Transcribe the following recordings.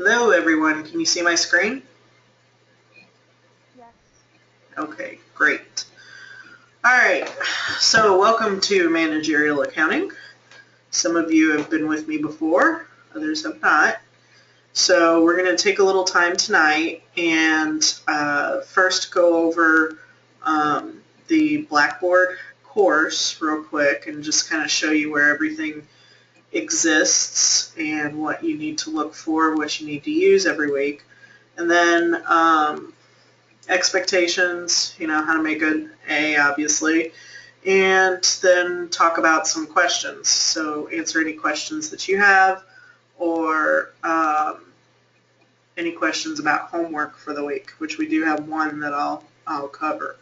Hello everyone, can you see my screen? Yes. Okay, great. Alright, so welcome to Managerial Accounting. Some of you have been with me before, others have not. So we're going to take a little time tonight and first go over the Blackboard course real quick and just kind of show you where everything exists and what you need to look for, what you need to use every week. And then expectations, how to make an A, obviously, and then talk about some questions. So answer any questions that you have or any questions about homework for the week, which we do have one that I'll cover.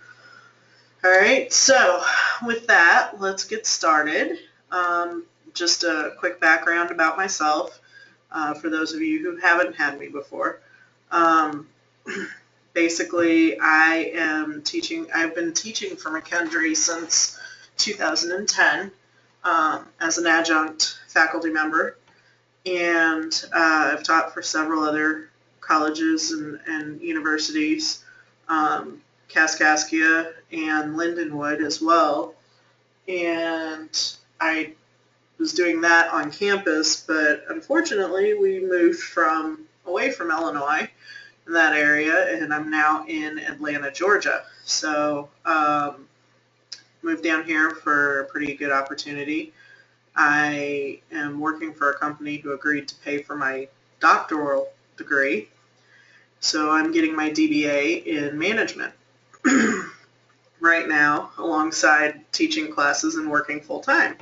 All right, so with that, let's get started. Just a quick background about myself for those of you who haven't had me before. Basically, I've been teaching for McKendree since 2010 as an adjunct faculty member, and I've taught for several other colleges and universities, Kaskaskia and Lindenwood as well, and I was doing that on campus, but unfortunately we moved away from Illinois in that area, and I'm now in Atlanta, Georgia. So moved down here for a pretty good opportunity. I am working for a company who agreed to pay for my doctoral degree, so I'm getting my DBA in management right now alongside teaching classes and working full-time.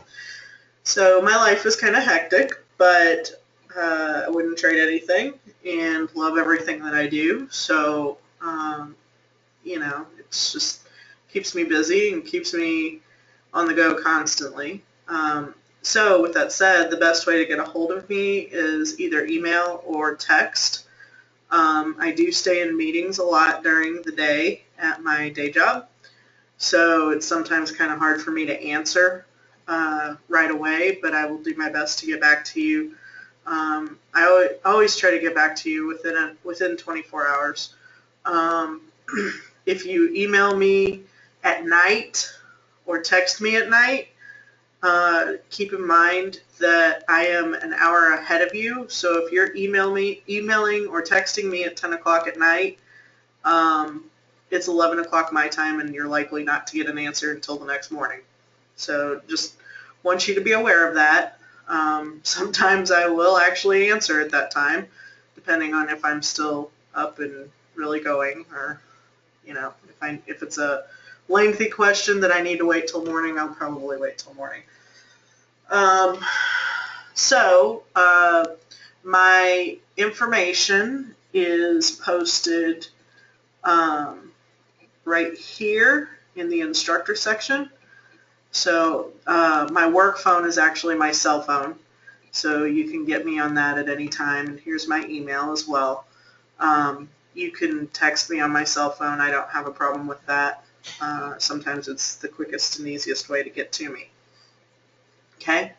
So my life is kind of hectic, but I wouldn't trade anything and love everything that I do. So, it's just keeps me busy and keeps me on the go constantly. So with that said, the best way to get a hold of me is either email or text. I do stay in meetings a lot during the day at my day job, so it's sometimes kind of hard for me to answer right away, but I will do my best to get back to you. I always try to get back to you within 24 hours. If you email me at night or text me at night, keep in mind that I am an hour ahead of you. So if you're emailing or texting me at 10 o'clock at night, it's 11 o'clock my time, and you're likely not to get an answer until the next morning. So just want you to be aware of that. Sometimes I will actually answer at that time, depending on if I'm still up and really going, or if it's a lengthy question that I need to wait till morning, I'll probably wait till morning. So my information is posted right here in the instructor section. So my work phone is actually my cell phone, so you can get me on that at any time. And here's my email as well. You can text me on my cell phone. I don't have a problem with that. Sometimes it's the quickest and easiest way to get to me. Okay?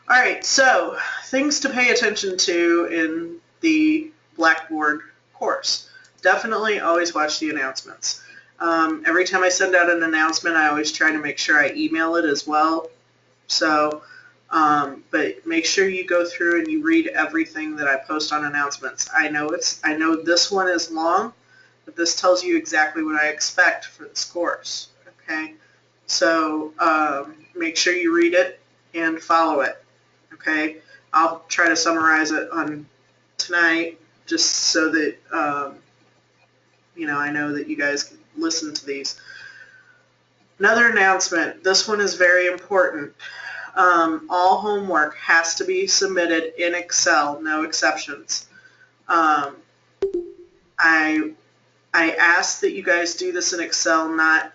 All right, so things to pay attention to in the Blackboard course. Definitely always watch the announcements. Every time I send out an announcement, I always try to make sure I email it as well. So, but make sure you go through and you read everything that I post on announcements. I know this one is long, but this tells you exactly what I expect for this course. Okay, so make sure you read it and follow it. Okay, I'll try to summarize it on tonight, just so that I know that you guys can listen to these. Another announcement. This one is very important. All homework has to be submitted in Excel, no exceptions. I ask that you guys do this in Excel, not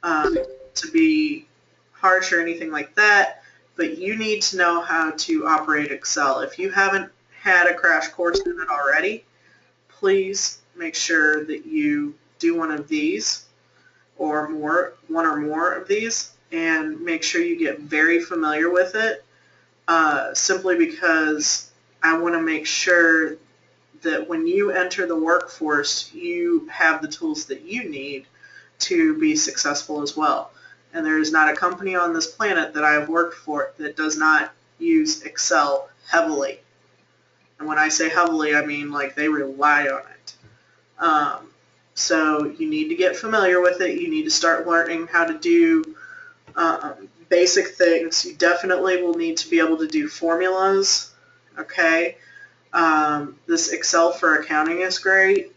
to be harsh or anything like that, but you need to know how to operate Excel. If you haven't had a crash course in it already, please make sure that you do one of these or one or more of these, and make sure you get very familiar with it, simply because I want to make sure that when you enter the workforce, you have the tools that you need to be successful as well. And there is not a company on this planet that I have worked for that does not use Excel heavily. And when I say heavily, I mean like they rely on it. So you need to get familiar with it. You need to start learning how to do basic things. You definitely will need to be able to do formulas, okay? This Excel for accounting is great.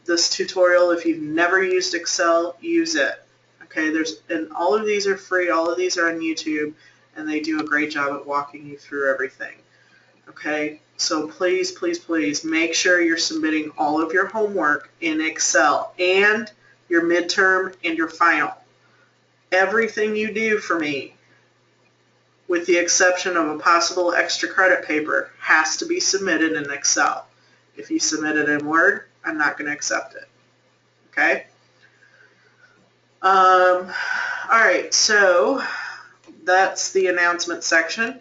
This tutorial, if you've never used Excel, use it. Okay, and all of these are free, all of these are on YouTube, and they do a great job at walking you through everything. Okay, so please, please, please make sure you're submitting all of your homework in Excel and your midterm and your final. Everything you do for me, with the exception of a possible extra credit paper, has to be submitted in Excel. If you submit it in Word, I'm not going to accept it. Okay? Alright, so that's the announcement section.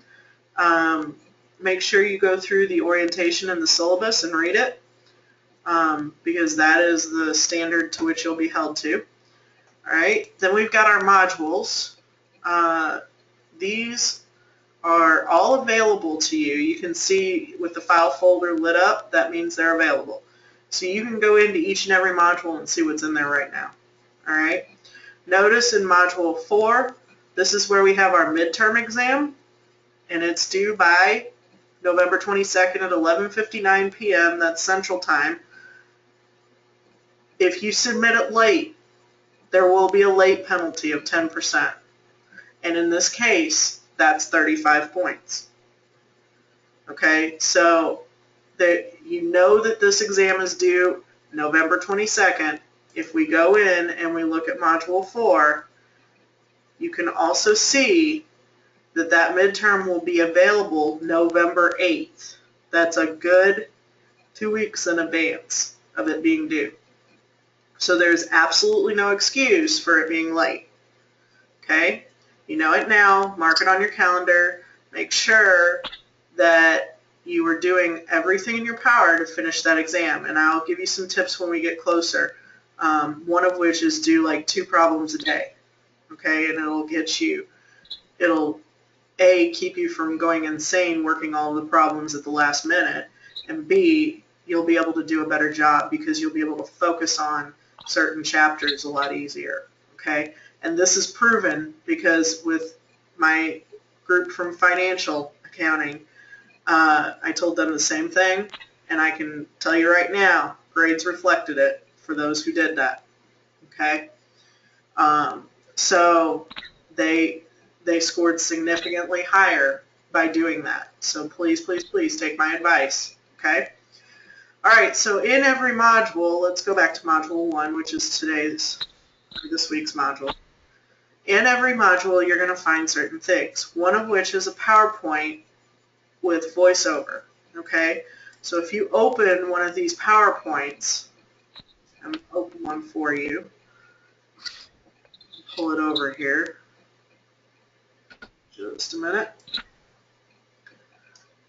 Make sure you go through the orientation and the syllabus and read it, because that is the standard to which you'll be held to. Alright, then we've got our modules. These are all available to you. You can see with the file folder lit up, that means they're available. So you can go into each and every module and see what's in there right now. Alright, notice in Module 4, this is where we have our midterm exam, and it's due by November 22nd at 11:59 p.m. That's Central Time. If you submit it late, there will be a late penalty of 10%. And in this case, that's 35 points. Okay, so you know that this exam is due November 22nd. If we go in and we look at Module 4, you can also see that that midterm will be available November 8th. That's a good 2 weeks in advance of it being due. So there's absolutely no excuse for it being late. Okay? You know it now. Mark it on your calendar. Make sure that you are doing everything in your power to finish that exam. And I'll give you some tips when we get closer. One of which is do like 2 problems a day. Okay? And it'll A, keep you from going insane working all of the problems at the last minute, and B, you'll be able to do a better job because you'll be able to focus on certain chapters a lot easier. Okay? And this is proven because with my group from financial accounting, I told them the same thing, and I can tell you right now, grades reflected it for those who did that. Okay? So they scored significantly higher by doing that. So please, please, please take my advice. Okay? All right, so in every module, let's go back to Module 1, which is this week's module. In every module, you're going to find certain things, one of which is a PowerPoint with voiceover, okay? So if you open one of these PowerPoints, I'm going to open one for you, pull it over here, just a minute.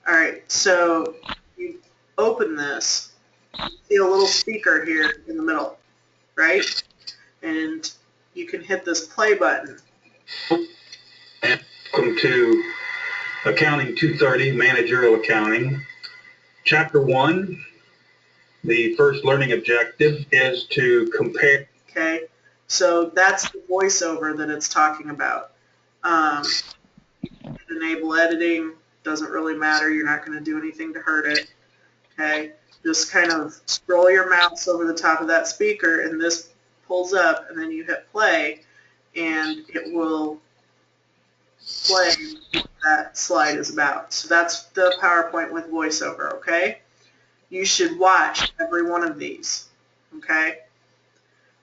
All right, so you open this, you see a little speaker here in the middle, right? And you can hit this play button. Welcome to Accounting 230, Managerial Accounting. Chapter 1, the first learning objective is to compare. Okay, so that's the voiceover that it's talking about. Enable editing, doesn't really matter, you're not going to do anything to hurt it. Okay, just kind of scroll your mouse over the top of that speaker and this pulls up, and then you hit play and it will play what that slide is about. So that's the PowerPoint with voiceover, okay? You should watch every one of these, okay?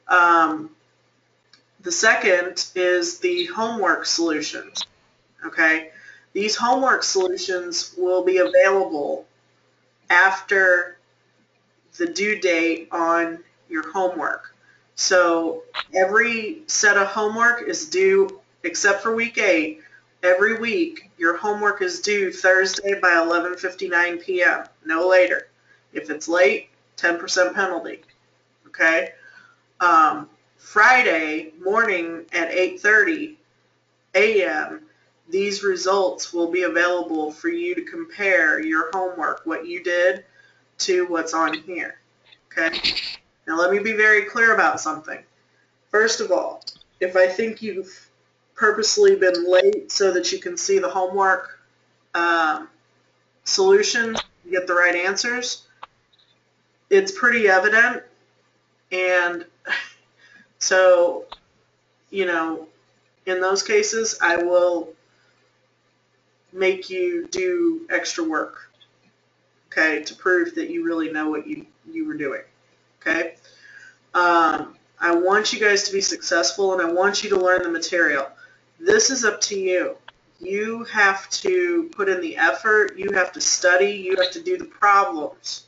The second is the homework solutions, okay? These homework solutions will be available after the due date on your homework. So every set of homework is due, except for week 8, every week your homework is due Thursday by 11:59 p.m., no later. If it's late, 10% penalty. Okay? Friday morning at 8:30 a.m., these results will be available for you to compare your homework, what you did, to what's on here. Okay? Now let me be very clear about something. First of all, if I think you've purposely been late so that you can see the homework solution, get the right answers, it's pretty evident. And so, you know, in those cases, I will make you do extra work, okay, to prove that you really know what you were doing, okay? I want you guys to be successful, and I want you to learn the material. This is up to you. You have to put in the effort. You have to study. You have to do the problems,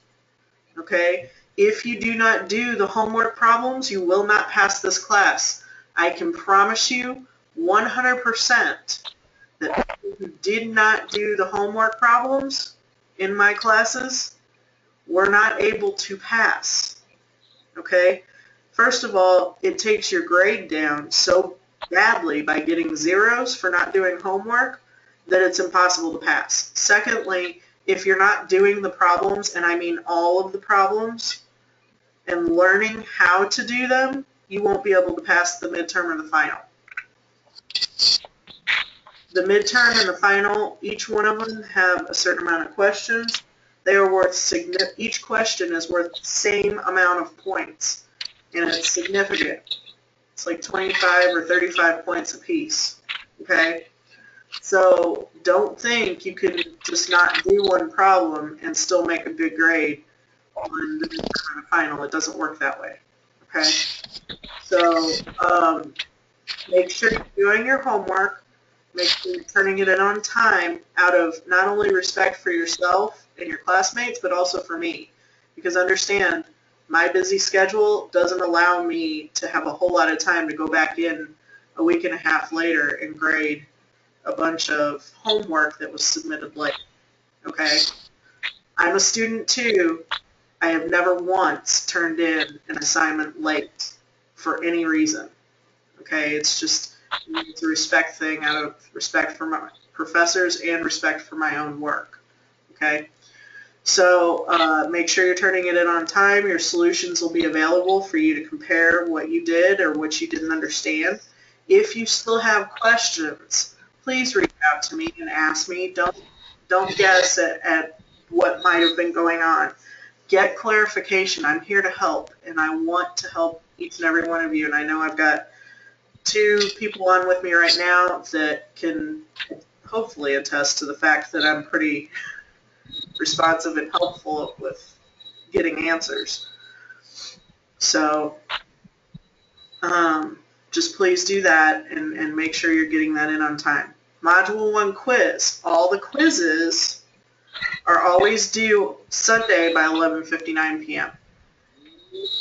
okay? If you do not do the homework problems, you will not pass this class. I can promise you 100% that people who did not do the homework problems in my classes were not able to pass, okay? First of all, it takes your grade down so badly by getting zeros for not doing homework that it's impossible to pass. Secondly, if you're not doing the problems, and I mean all of the problems, and learning how to do them, you won't be able to pass the midterm or the final. The midterm and the final, each one of them have a certain amount of questions. They are worth each question is worth the same amount of points, and it's significant. It's like 25 or 35 points apiece. Okay? So don't think you can just not do one problem and still make a good grade on the midterm and the final. It doesn't work that way. Okay? So make sure you're doing your homework. Make sure you're turning it in on time out of not only respect for yourself and your classmates, but also for me. Because understand, my busy schedule doesn't allow me to have a whole lot of time to go back in a week and a half later and grade a bunch of homework that was submitted late. Okay? I'm a student too. I have never once turned in an assignment late for any reason. Okay? It's a respect thing out of respect for my professors and respect for my own work. Okay? So make sure you're turning it in on time. Your solutions will be available for you to compare what you did or what you didn't understand. If you still have questions, please reach out to me and ask me. Don't guess at what might have been going on. Get clarification. I'm here to help, and I want to help each and every one of you. And I know I've got 2 people on with me right now that can hopefully attest to the fact that I'm pretty responsive and helpful with getting answers. So just please do that and make sure you're getting that in on time. Module 1 quiz. All the quizzes are always due Sunday by 11:59 p.m.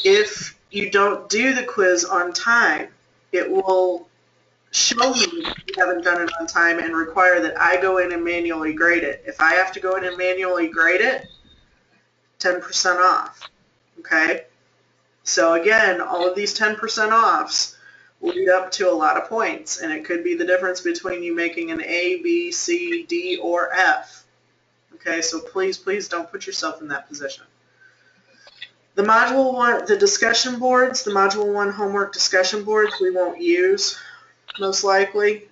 If you don't do the quiz on time, it will show me that you haven't done it on time and require that I go in and manually grade it. If I have to go in and manually grade it, 10% off. Okay? So again, all of these 10% offs will lead up to a lot of points, and it could be the difference between you making an A, B, C, D, or F. Okay, so please, please don't put yourself in that position. The Module 1, the discussion boards, the Module 1 homework discussion boards we won't use, most likely.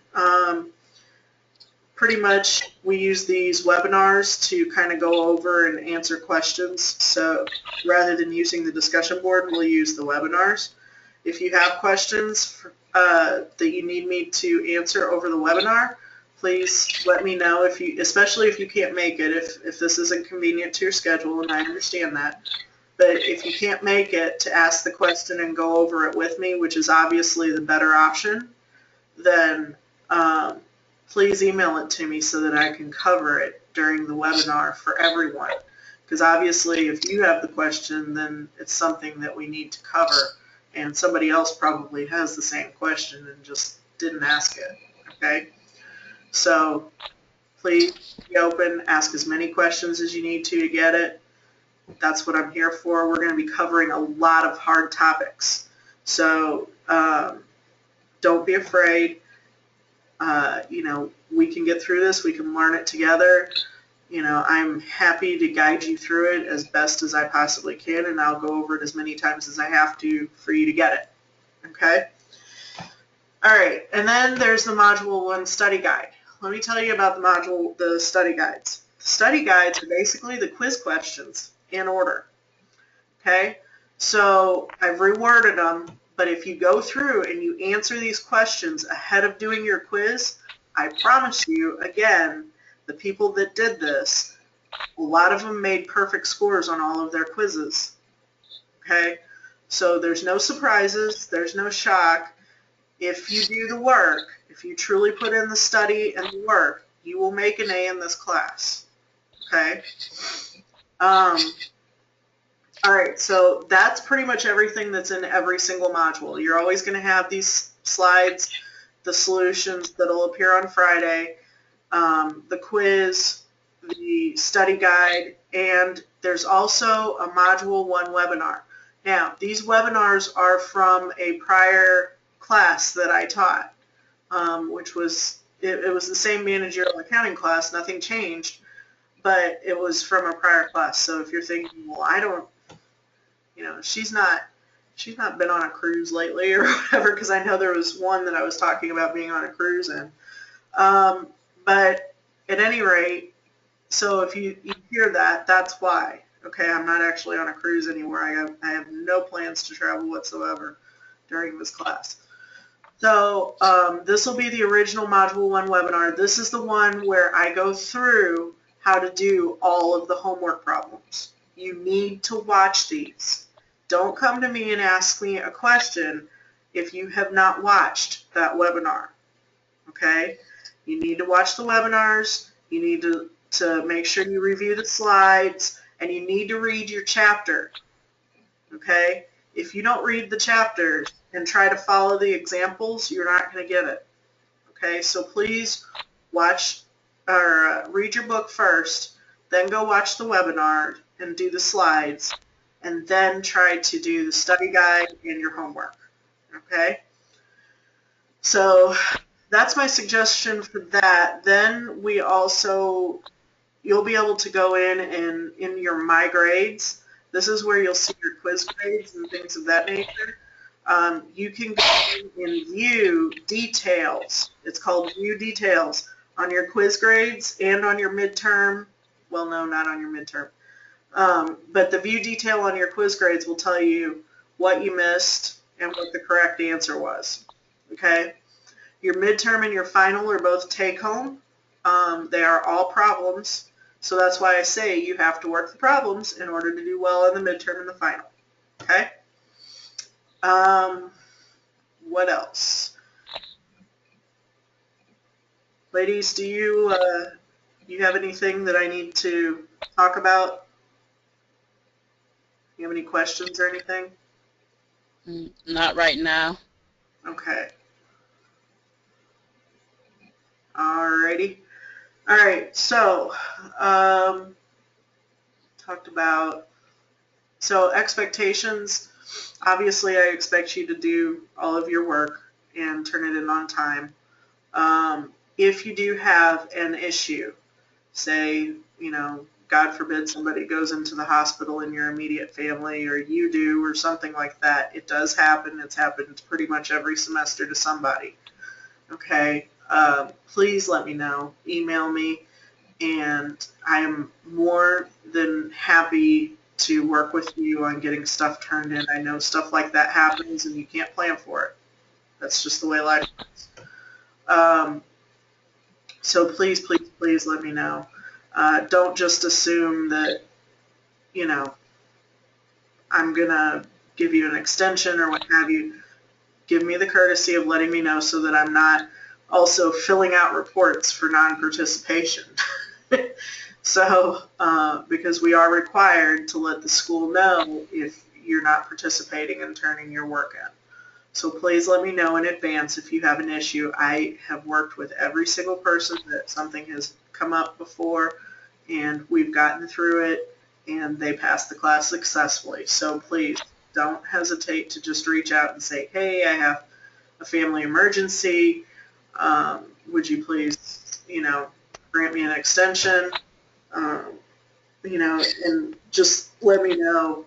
Pretty much we use these webinars to kind of go over and answer questions. So rather than using the discussion board, we'll use the webinars. If you have questions that you need me to answer over the webinar, please let me know, especially if you can't make it, if this isn't convenient to your schedule, and I understand that. But if you can't make it to ask the question and go over it with me, which is obviously the better option, then please email it to me so that I can cover it during the webinar for everyone. Because obviously if you have the question, then it's something that we need to cover, and somebody else probably has the same question and just didn't ask it. Okay? So please be open, ask as many questions as you need to get it. That's what I'm here for. We're going to be covering a lot of hard topics. So don't be afraid. We can get through this. We can learn it together. I'm happy to guide you through it as best as I possibly can, and I'll go over it as many times as I have to for you to get it. Okay? All right, and then there's the Module 1 study guide. Let me tell you about the study guides. The study guides are basically the quiz questions in order. Okay? So I've reworded them, but if you go through and you answer these questions ahead of doing your quiz, I promise you, again, the people that did this, a lot of them made perfect scores on all of their quizzes. Okay? So there's no surprises, there's no shock. If you do the work, if you truly put in the study and the work, you will make an A in this class. Okay? All right, so that's pretty much everything that's in every single module. You're always going to have these slides, the solutions that'll appear on Friday, the quiz, the study guide, and there's also a Module 1 webinar. Now, these webinars are from a prior class that I taught, which was, it was the same managerial accounting class, nothing changed, but it was from a prior class. So if you're thinking, well, I don't, she's not been on a cruise lately or whatever, because I know there was one that I was talking about being on a cruise in. But at any rate, so if you hear that, that's why. Okay, I'm not actually on a cruise anymore. I have no plans to travel whatsoever during this class. So this will be the original Module 1 webinar. This is the one where I go through how to do all of the homework problems. You need to watch these. Don't come to me and ask me a question if you have not watched that webinar. Okay? You need to watch the webinars. You need to make sure you review the slides, and you need to read your chapter. Okay? If you don't read the chapters and try to follow the examples, you're not going to get it. Okay? So please watch or read your book first, then go watch the webinar and do the slides, and then try to do the study guide and your homework. Okay? So that's my suggestion for that. Then we also, you'll be able to go in your My Grades. This is where you'll see your quiz grades and things of that nature. You can go in and view details. It's called View Details on your quiz grades and on your midterm. Well, no, not on your midterm. But the view detail on your quiz grades will tell you what you missed and what the correct answer was. Okay? Your midterm and your final are both take-home. They are all problems. So that's why I say you have to work the problems in order to do well in the midterm and the final. Okay? What else? Ladies, do you have anything that I need to talk about? You have any questions or anything? Not right now. Okay. Alrighty. Alright, so talked about, so expectations. Obviously, I expect you to do all of your work and turn it in on time. If you do have an issue, say, God forbid somebody goes into the hospital in your immediate family, or you do, or something like that, it does happen. It's happened pretty much every semester to somebody. Okay? Please let me know. Email me, and I am more than happy to work with you on getting stuff turned in. I know stuff like that happens, and you can't plan for it. That's just the way life is. So please, please, please let me know. Don't just assume that, I'm going to give you an extension or what have you. Give me the courtesy of letting me know so that I'm not also filling out reports for non-participation. So, because we are required to let the school know if you're not participating and turning your work in. So please let me know in advance if you have an issue. I have worked with every single person that something has come up before, and we've gotten through it, and they passed the class successfully. So please don't hesitate to just reach out and say, hey, I have a family emergency. Would you please, grant me an extension? And just let me know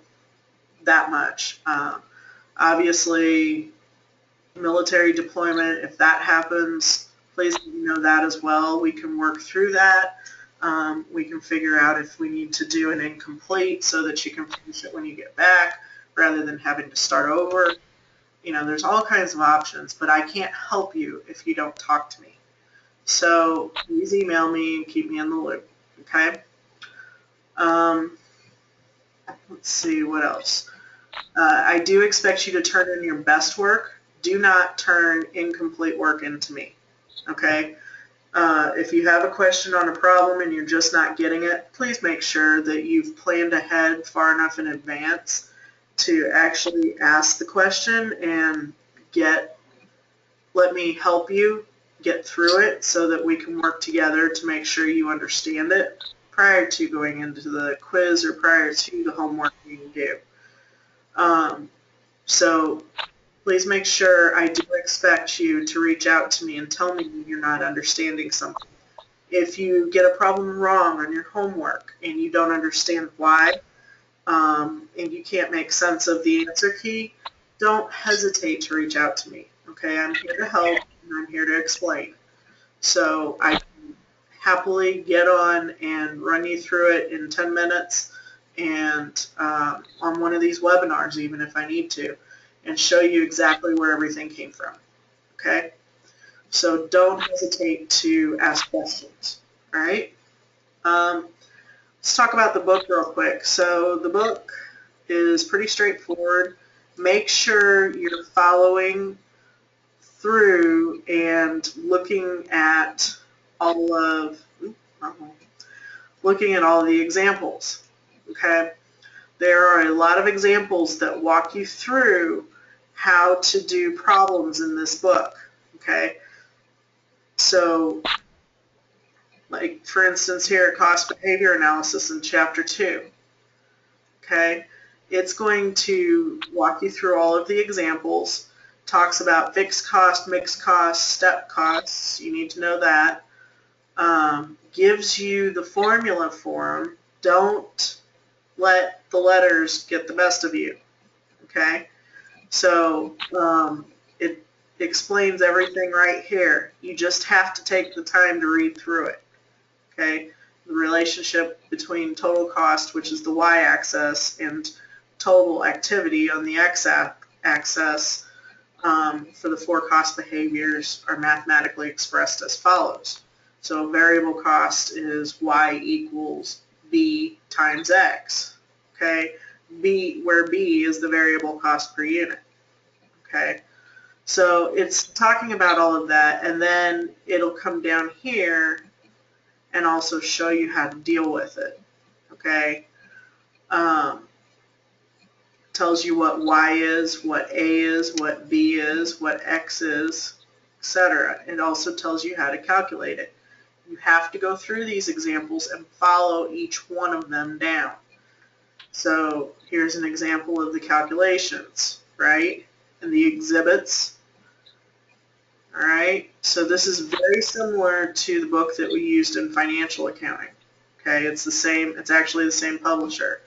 that much. Obviously, military deployment, if that happens, please let me know that as well. We can work through that. We can figure out if we need to do an incomplete so that you can finish it when you get back rather than having to start over. There's all kinds of options, but I can't help you if you don't talk to me. So please email me and keep me in the loop, okay? Let's see, what else? I do expect you to turn in your best work. Do not turn incomplete work into me, okay? If you have a question on a problem and you're just not getting it, please make sure that you've planned ahead far enough in advance to actually ask the question and let me help you get through it so that we can work together to make sure you understand it prior to going into the quiz or prior to the homework you do. So please make sure I do expect you to reach out to me and tell me you're not understanding something. If you get a problem wrong on your homework and you don't understand why, and you can't make sense of the answer key, don't hesitate to reach out to me. Okay, I'm here to help and I'm here to explain. So I can happily get on and run you through it in 10 minutes and on one of these webinars even if I need to, and show you exactly where everything came from. Okay? So don't hesitate to ask questions. All right? Let's talk about the book real quick. So the book is pretty straightforward. Make sure you're following through and looking at all of the examples. Okay? There are a lot of examples that walk you through how to do problems in this book. Okay? So, like for instance here at Cost Behavior Analysis in Chapter 2. Okay? It's going to walk you through all of the examples, talks about fixed cost, mixed cost, step costs, you need to know that, gives you the formula for them. Don't let the letters get the best of you, okay? So it explains everything right here. You just have to take the time to read through it, okay? The relationship between total cost, which is the y-axis, and total activity on the x-axis for the four cost behaviors are mathematically expressed as follows. So variable cost is y equals b times x, okay? Where b is the variable cost per unit, okay? So it's talking about all of that, and then it'll come down here and also show you how to deal with it, okay? Tells you what y is, what a is, what b is, what x is, etc. It also tells you how to calculate it. You have to go through these examples and follow each one of them down. So here's an example of the calculations, right? And the exhibits. All right, so this is very similar to the book that we used in financial accounting. Okay, it's the same, it's actually the same publisher.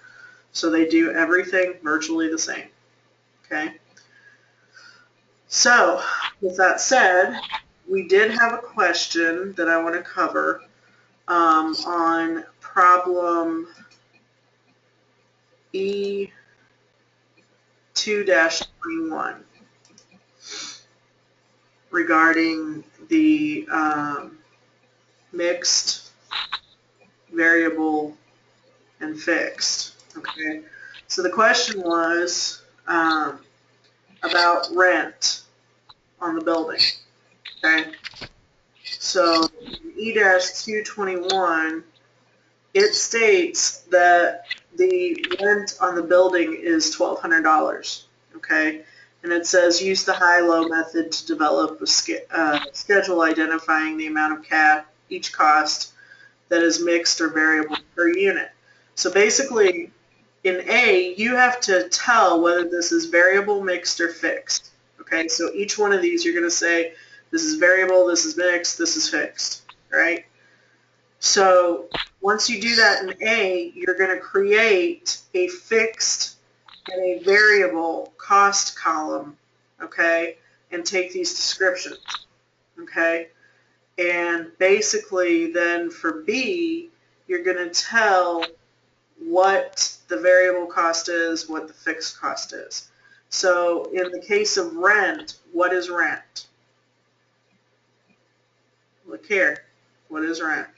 So they do everything virtually the same. Okay. So with that said, we did have a question that I want to cover on problem E2-21 regarding the mixed, variable, and fixed. Okay, so the question was about rent on the building. Okay, so E-221, it states that the rent on the building is $1,200. Okay, and it says use the high-low method to develop a schedule identifying the amount of each cost that is mixed or variable per unit. So basically, in A, you have to tell whether this is variable, mixed, or fixed. Okay, so each one of these you're going to say, this is variable, this is mixed, this is fixed, right? So once you do that in A, you're going to create a fixed and a variable cost column, okay, and take these descriptions, okay? And basically then for B, you're going to tell what the variable cost is, what the fixed cost is. So in the case of rent, what is rent? Look here. What is rent?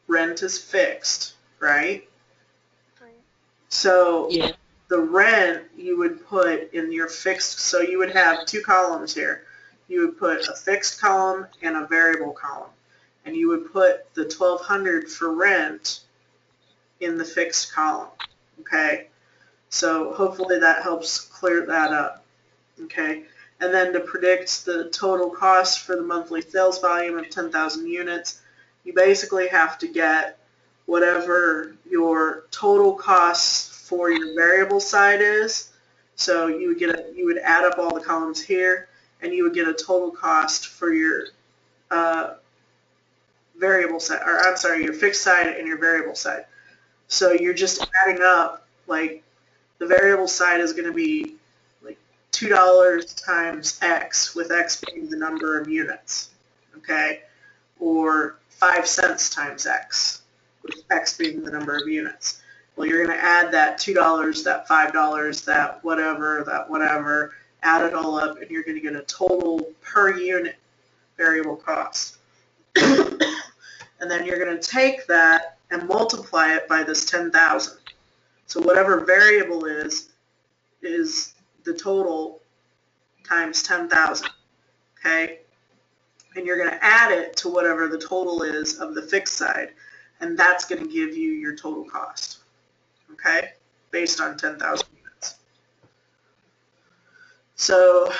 Rent is fixed, right? Right. So Yeah. the rent you would put in your fixed, so you would have two columns here. You would put a fixed column and a variable column. And you would put the $1,200 for rent in the fixed column, okay? So hopefully that helps clear that up, okay? And then to predict the total cost for the monthly sales volume of 10,000 units, you basically have to get whatever your total costs for your variable side is. So you would add up all the columns here, and you would get a total cost for your variable side, or I'm sorry, your fixed side and your variable side. So you're just adding up, like the variable side is going to be like $2 times X, with X being the number of units, okay? Or 5 cents times X, with X being the number of units. Well, you're going to add that $2, that $5, that whatever, add it all up, and you're going to get a total per unit variable cost. And then you're going to take that and multiply it by this 10,000. So whatever variable is the total times 10,000, okay? And you're going to add it to whatever the total is of the fixed side, and that's going to give you your total cost, okay? Based on 10,000 units. So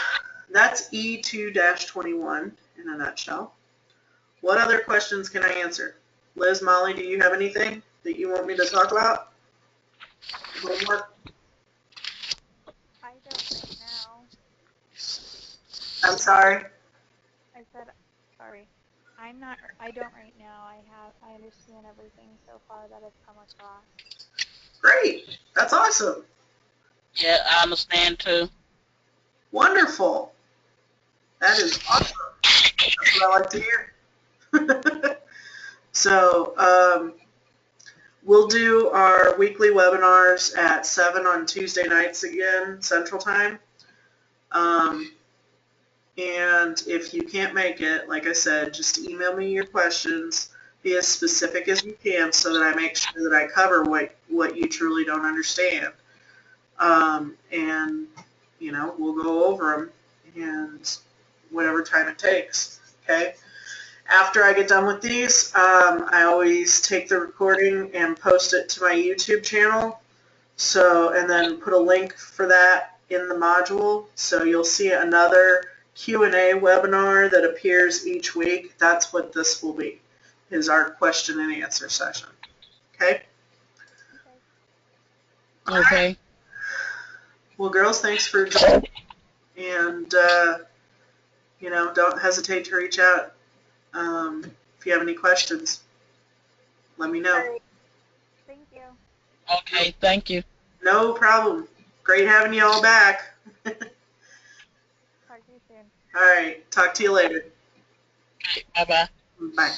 that's E2-21 in a nutshell. What other questions can I answer? Liz, Molly, do you have anything that you want me to talk about? Homework? I don't right now. I'm sorry? I said, sorry. I don't right now. I understand everything so far that I've come across. Great. That's awesome. Yeah, I understand too. Wonderful. That is awesome. That's what I like to hear. So we'll do our weekly webinars at 7 on Tuesday nights again, Central Time. And if you can't make it, like I said, just email me your questions. Be as specific as you can so that I make sure that I cover what you truly don't understand. And, you know, we'll go over them and whatever time it takes, okay? After I get done with these, I always take the recording and post it to my YouTube channel. So, and then put a link for that in the module. So you'll see another Q&A webinar that appears each week. That's what this will be, is our question and answer session. Okay? Okay. Well, girls, thanks for joining. And, you know, don't hesitate to reach out if you have any questions. Let me know. All right. Thank you. Okay, thank you. No problem. Great having you all back. Talk to you soon. All right. Talk to you later. Bye-bye. Bye.